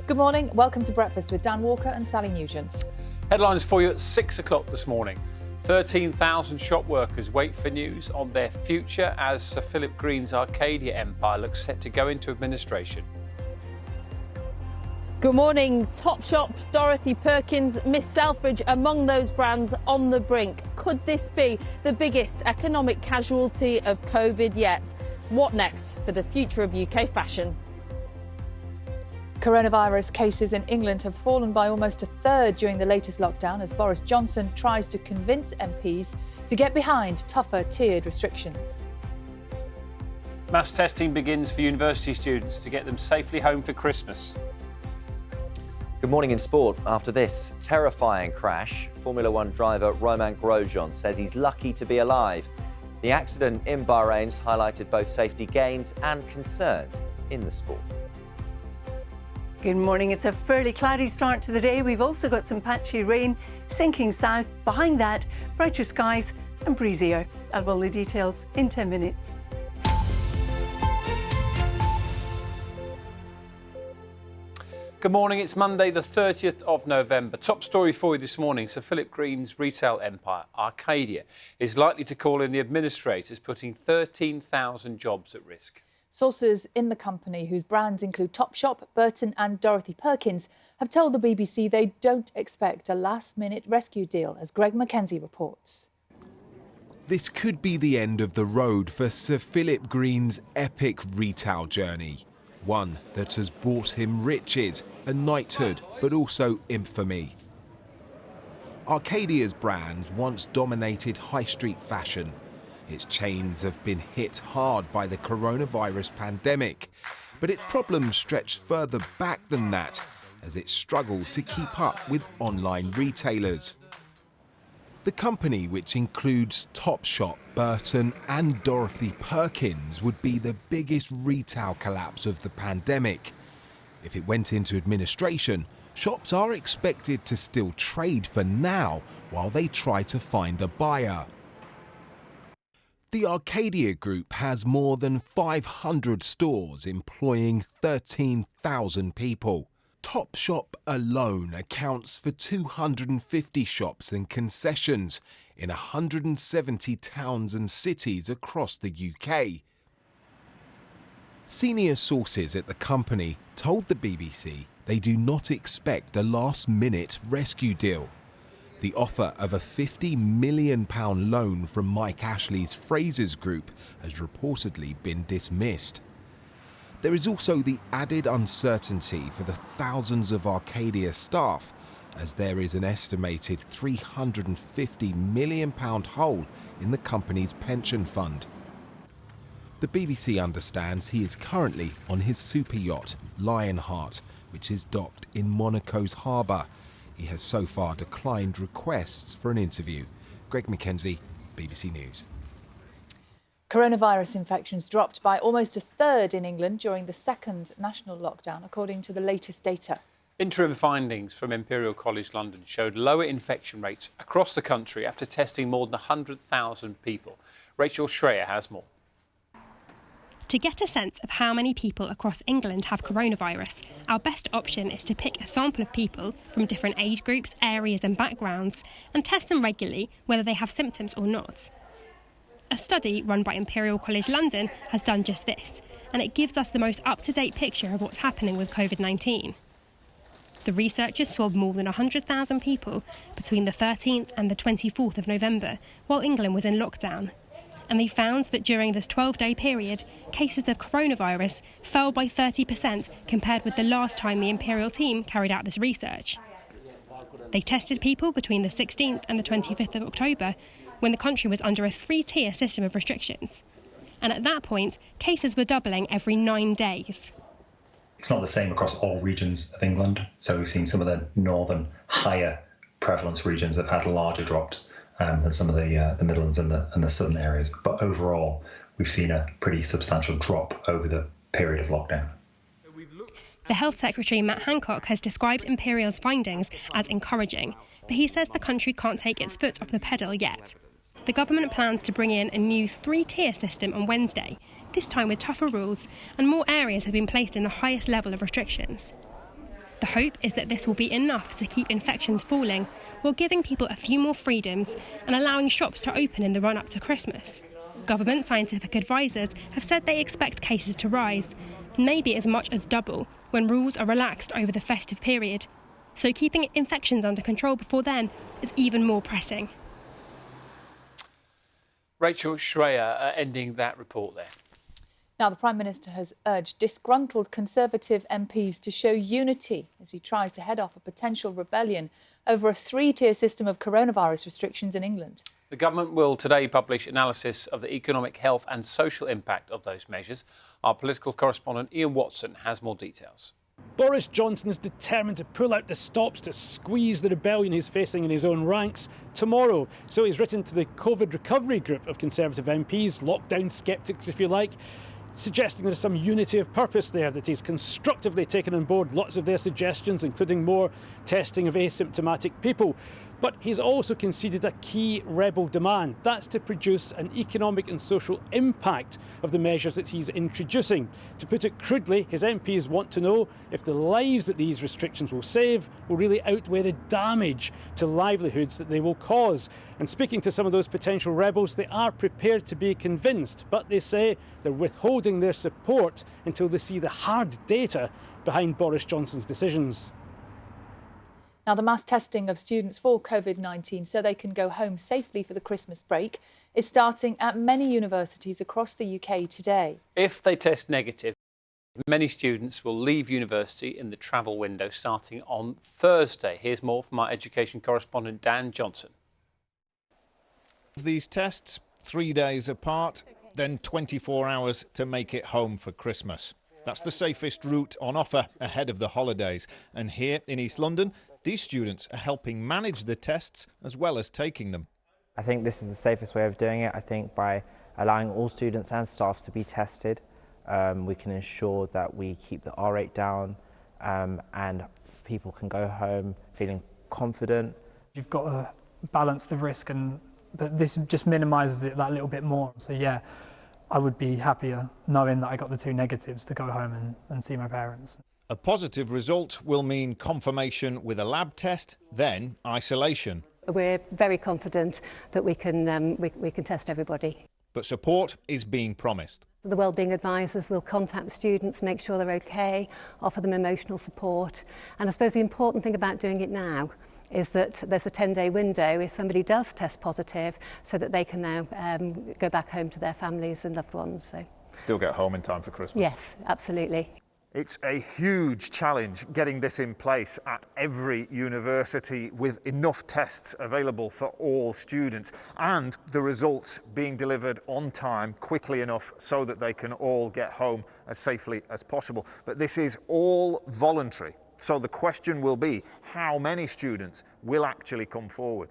Good morning. Welcome to Breakfast with Dan Walker and Sally Nugent. Headlines for you at 6 o'clock this morning. 13,000 shop workers wait for news on their future as Sir Philip Green's Arcadia empire looks set to go into administration. Good morning. Topshop, Dorothy Perkins, Miss Selfridge among those brands on the brink. Could this be the biggest economic casualty of COVID yet? What next for the future of UK fashion? Coronavirus cases in England have fallen by almost a third during the latest lockdown as Boris Johnson tries to convince MPs to get behind tougher tiered restrictions. Mass testing begins for university students to get them safely home for Christmas. Good morning in sport. After this terrifying crash, Formula One driver Romain Grosjean says he's lucky to be alive. The accident in Bahrain's highlighted both safety gains and concerns in the sport. Good morning. It's a fairly cloudy start to the day. We've also got some patchy rain sinking south. Behind that, brighter skies and breezier. I'll have all the details in 10 minutes. Good morning, it's Monday the 30th of November. Top story for you this morning, Sir Philip Green's retail empire, Arcadia, is likely to call in the administrators, putting 13,000 jobs at risk. Sources in the company, whose brands include Topshop, Burton and Dorothy Perkins, have told the BBC they don't expect a last-minute rescue deal, as Greg Mackenzie reports. This could be the end of the road for Sir Philip Green's epic retail journey. One that has brought him riches, a knighthood, but also infamy. Arcadia's brand once dominated high street fashion. Its chains have been hit hard by the coronavirus pandemic, but its problems stretch further back than that, as it struggled to keep up with online retailers. The company, which includes Topshop, Burton and Dorothy Perkins, would be the biggest retail collapse of the pandemic. If it went into administration, shops are expected to still trade for now while they try to find a buyer. The Arcadia Group has more than 500 stores employing 13,000 people. Topshop alone accounts for 250 shops and concessions in 170 towns and cities across the UK. Senior sources at the company told the BBC they do not expect a last-minute rescue deal. The offer of a £50 million loan from Mike Ashley's Frasers Group has reportedly been dismissed. There is also the added uncertainty for the thousands of Arcadia staff, as there is an estimated £350 million hole in the company's pension fund. The BBC understands he is currently on his super yacht, Lionheart, which is docked in Monaco's harbour. He has so far declined requests for an interview. Greg Mackenzie, BBC News. Coronavirus infections dropped by almost a third in England during the second national lockdown, according to the latest data. Interim findings from Imperial College London showed lower infection rates across the country after testing more than 100,000 people. Rachel Schreier has more. To get a sense of how many people across England have coronavirus, our best option is to pick a sample of people from different age groups, areas and backgrounds and test them regularly whether they have symptoms or not. A study run by Imperial College London has done just this, and it gives us the most up-to-date picture of what's happening with COVID-19. The researchers swabbed more than 100,000 people between the 13th and the 24th of November, while England was in lockdown. And they found that during this 12-day period, cases of coronavirus fell by 30% compared with the last time the Imperial team carried out this research. They tested people between the 16th and the 25th of October, when the country was under a 3-tier system of restrictions. And at that point, cases were doubling every 9 days. It's not the same across all regions of England. So we've seen some of the northern, higher prevalence regions have had larger drops than some of the Midlands and the southern areas. But overall, we've seen a pretty substantial drop over the period of lockdown. The Health Secretary, Matt Hancock, has described Imperial's findings as encouraging, but he says the country can't take its foot off the pedal yet. The government plans to bring in a new 3-tier system on Wednesday, this time with tougher rules, and more areas have been placed in the highest level of restrictions. The hope is that this will be enough to keep infections falling, while giving people a few more freedoms and allowing shops to open in the run-up to Christmas. Government scientific advisors have said they expect cases to rise, maybe as much as double, when rules are relaxed over the festive period. So keeping infections under control before then is even more pressing. Rachel Schreier ending that report there. Now, the Prime Minister has urged disgruntled Conservative MPs to show unity as he tries to head off a potential rebellion over a three-tier system of coronavirus restrictions in England. The government will today publish analysis of the economic, health and social impact of those measures. Our political correspondent Ian Watson has more details. Boris Johnson is determined to pull out the stops to squeeze the rebellion he's facing in his own ranks tomorrow. So he's written to the COVID recovery group of Conservative MPs, lockdown sceptics if you like, suggesting there's some unity of purpose there, that he's constructively taken on board lots of their suggestions, including more testing of asymptomatic people. But he's also conceded a key rebel demand. That's to produce an economic and social impact of the measures that he's introducing. To put it crudely, his MPs want to know if the lives that these restrictions will save will really outweigh the damage to livelihoods that they will cause. And speaking to some of those potential rebels, they are prepared to be convinced, but they say they're withholding their support until they see the hard data behind Boris Johnson's decisions. Now, the mass testing of students for COVID-19 so they can go home safely for the Christmas break is starting at many universities across the UK today. If they test negative, many students will leave university in the travel window starting on Thursday. Here's more from our education correspondent Dan Johnson. These tests, 3 days apart, then 24 hours to make it home for Christmas. That's the safest route on offer ahead of the holidays. And here in East London, these students are helping manage the tests as well as taking them. I think this is the safest way of doing it. I think by allowing all students and staff to be tested, we can ensure that we keep the R rate down and people can go home feeling confident. You've got to balance the risk, but this just minimises it that little bit more. So yeah, I would be happier knowing that I got the 2 negatives to go home and see my parents. A positive result will mean confirmation with a lab test, then isolation. We're very confident that we can test everybody. But support is being promised. The wellbeing advisors will contact students, make sure they're okay, offer them emotional support. And I suppose the important thing about doing it now is that there's a 10-day window if somebody does test positive, so that they can now go back home to their families and loved ones. So. Still get home in time for Christmas? Yes, absolutely. It's a huge challenge getting this in place at every university with enough tests available for all students and the results being delivered on time quickly enough so that they can all get home as safely as possible. But this is all voluntary. So the question will be, how many students will actually come forward?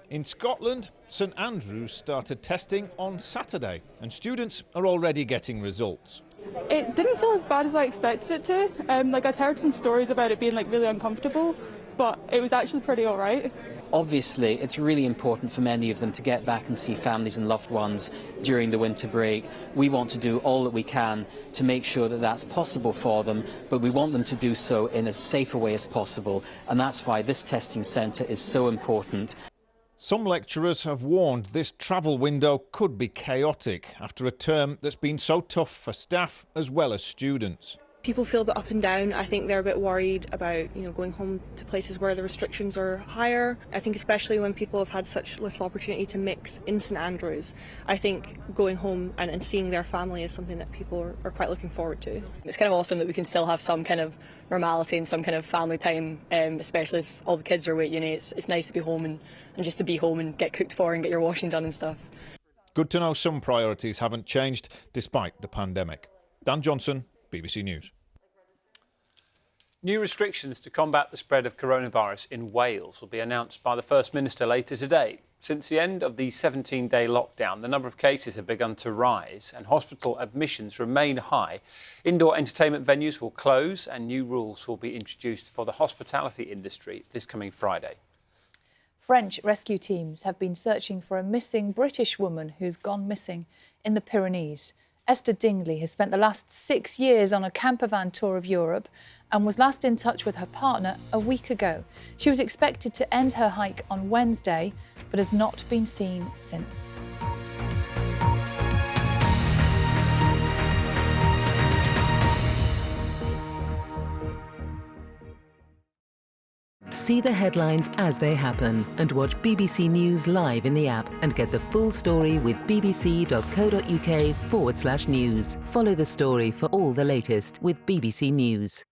In Scotland, St Andrews started testing on Saturday and students are already getting results. It didn't feel as bad as I expected it to. I'd heard some stories about it being really uncomfortable, but it was actually pretty all right. Obviously, it's really important for many of them to get back and see families and loved ones during the winter break. We want to do all that we can to make sure that that's possible for them, but we want them to do so in as safe a way as possible, and that's why this testing centre is so important. Some lecturers have warned this travel window could be chaotic after a term that's been so tough for staff as well as students. People feel a bit up and down. I think they're a bit worried about, going home to places where the restrictions are higher. I think especially when people have had such little opportunity to mix in St Andrews, I think going home and seeing their family is something that people are quite looking forward to. It's kind of awesome that we can still have some kind of normality and some kind of family time, especially if all the kids are away at uni. It's nice to be home and just to be home and get cooked for and get your washing done and stuff. Good to know some priorities haven't changed despite the pandemic. Dan Johnson, BBC News. New restrictions to combat the spread of coronavirus in Wales will be announced by the First Minister later today. Since the end of the 17-day lockdown, the number of cases have begun to rise and hospital admissions remain high. Indoor entertainment venues will close and new rules will be introduced for the hospitality industry this coming Friday. French rescue teams have been searching for a missing British woman who's gone missing in the Pyrenees. Esther Dingley has spent the last 6 years on a campervan tour of Europe and was last in touch with her partner a week ago. She was expected to end her hike on Wednesday, but has not been seen since. See the headlines as they happen and watch BBC News live in the app and get the full story with bbc.co.uk/news. Follow the story for all the latest with BBC News.